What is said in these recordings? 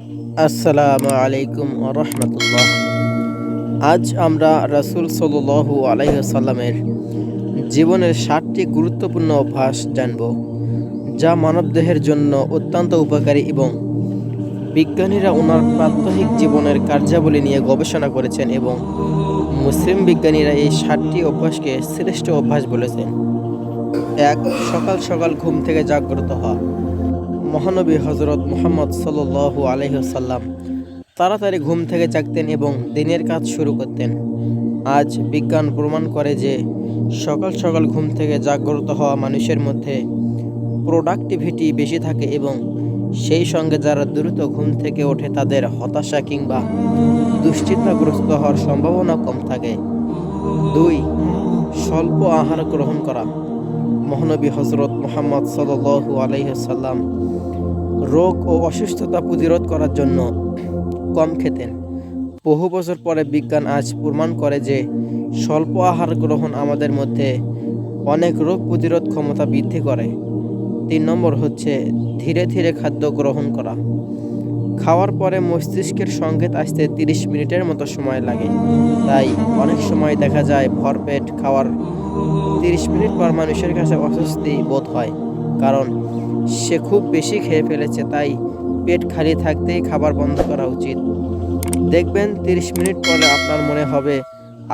আসসালামু আলাইকুম ওয়া রাহমাতুল্লাহ। আজ আমরা রাসূল সাল্লাল্লাহু আলাইহি ওয়াসাল্লামের জীবনের ৭টি গুরুত্বপূর্ণ অভ্যাস জানব, যা মানবদেহের জন্য অত্যন্ত উপকারী এবং বিজ্ঞানীরা ওনার প্রাত্যহিক জীবনের কার্যাবলী নিয়ে গবেষণা করেছেন এবং মুসলিম বিজ্ঞানীরা এই ৭টি অভ্যাসকে শ্রেষ্ঠ অভ্যাস বলেছেন। ১. সকাল সকাল ঘুম থেকে জাগ্রত হওয়া। মহানবী হযরত মুহাম্মদ সাল্লাল্লাহু আলাইহি ওয়াসাল্লাম তাড়াতাড়ি ঘুম থেকে জাগতেন এবং দিনের কাজ শুরু করতেন। আজ বিজ্ঞান প্রমাণ করে যে সকাল সকাল ঘুম থেকে জাগ্রত হওয়া মানুষের মধ্যে প্রোডাক্টিভিটি বেশি থাকে এবং সেই সঙ্গে যারা দ্রুত ঘুম থেকে ওঠে তাদের হতাশা কিংবা দুশ্চিন্তাগ্রস্ত হওয়ার সম্ভাবনা কম থাকে। ২. স্বল্প আহার গ্রহণ করা। মহানবী হযরত মুহাম্মদ সাল্লাল্লাহু আলাইহি ওয়াসাল্লাম রোগ ও অসুস্থতা প্রতিরোধ করার জন্য কম খেতেন। বহু বছর পরে বিজ্ঞান আজ প্রমাণ করে যে স্বল্প আহার গ্রহণ আমাদের মধ্যে অনেক রোগ প্রতিরোধ ক্ষমতা বৃদ্ধি করে। ৩ নম্বর হচ্ছে ধীরে ধীরে খাদ্য গ্রহণ করা। খাওয়ার পরে মস্তিষ্কের সংকেত আসতে ৩০ মিনিটের মতো সময় লাগে। তাই অনেক সময় দেখা যায় ভরপেট খাওয়ার ৩০ মিনিট পর মানুষের কাছে অস্বস্তি বোধ হয়, কারণ সে খুব বেশি খেয়ে ফেলেছে। তাই পেট খালি থাকতেই খাবার বন্ধ করা উচিত। দেখবেন ৩০ মিনিট পরে আপনার মনে হবে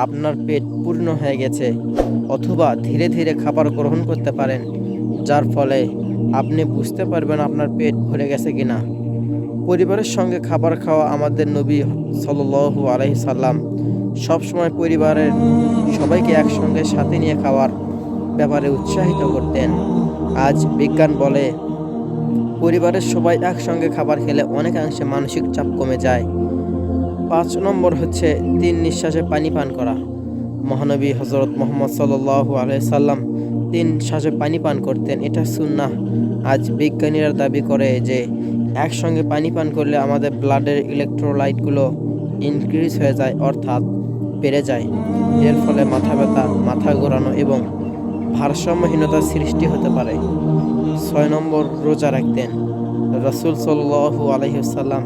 আপনার পেট পূর্ণ হয়ে গেছে। অথবা ধীরে ধীরে খাবার গ্রহণ করতে পারেন, যার ফলে আপনি বুঝতে পারবেন আপনার পেট ভরে গেছে কিনা। পরিবারের সঙ্গে খাবার খাওয়া। আমাদের নবী সাল্লাল্লাহু আলাইহি সাল্লাম সবসময় পরিবারের সবাইকে একসঙ্গে সাথে নিয়ে খাওয়ার ব্যাপারে উৎসাহিত করতেন। আজ বিজ্ঞান বলে পরিবারের সবাই একসঙ্গে খাবার খেলে অনেকাংশে মানসিক চাপ কমে যায়। ৫ নম্বর হচ্ছে ৩ নিঃশ্বাসে পানি পান করা। মহানবী হযরত মুহাম্মদ সাল্লাল্লাহু আলাইহি সাল্লাম ৩ শ্বাসে পানি পান করতেন। এটা সুন্নাহ। আজ বিজ্ঞানীরা দাবি করে যে একসঙ্গে পানি পান করলে আমাদের ব্লাডের ইলেকট্রোলাইটগুলো ইনক্রিজ হয়ে যায়, অর্থাৎ বেড়ে যায়। এর ফলে মাথা ব্যথা, মাথা ঘোরানো এবং ভারসাম্যহীনতার সৃষ্টি হতে পারে। ৬ নম্বর রোজা রাখতেন। রাসূল সাল্লাল্লাহু আলাইহি ওয়াসাল্লাম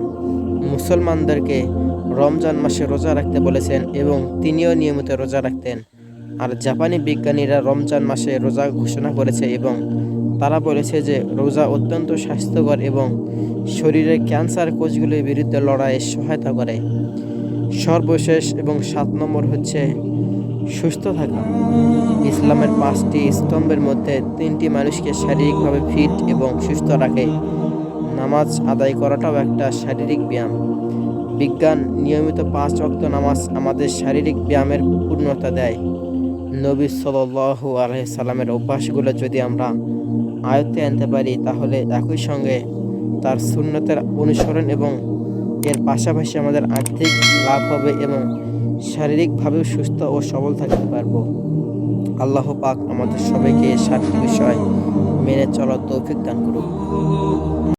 মুসলমানদেরকে রমজান মাসে রোজা রাখতে বলেছেন এবং তিনিও নিয়মিত রোজা রাখতেন। আর জাপানি বিজ্ঞানীরা রমজান মাসে রোজা ঘোষণা করেছে এবং তারা বলেছে যে রোজা অত্যন্ত স্বাস্থ্যকর এবং শরীরের ক্যান্সার কোষগুলির বিরুদ্ধে লড়াইয়ে সহায়তা করে। সর্বশেষ এবং ৭ নম্বর হচ্ছে সুস্থ থাকা। ইসলামের ৫টি স্তম্ভের মধ্যে ৩টি মানুষকে শারীরিকভাবে ফিট এবং সুস্থ রাখে। নামাজ আদায় করাটাও একটা শারীরিক ব্যায়াম। বিজ্ঞান নিয়মিত ৫ ওয়াক্ত নামাজ আমাদের শারীরিক ব্যায়ামের পূর্ণতা দেয়। নবী সাল্লাল্লাহু আলাইহি সাল্লামের অভ্যাসগুলো যদি আমরা আয়ত্তে আনতে পারি, তাহলে একই সঙ্গে তার সুন্নতের অনুসরণ এবং এর পাশাপাশি আমাদের আর্থিক লাভ হবে এবং শারীরিকভাবেও সুস্থ ও সবল থাকতে পারবো। আল্লাহ পাক আমাদের সবাইকে এই ৭টি বিষয় মেনে চলার তৌফিক দান করুন।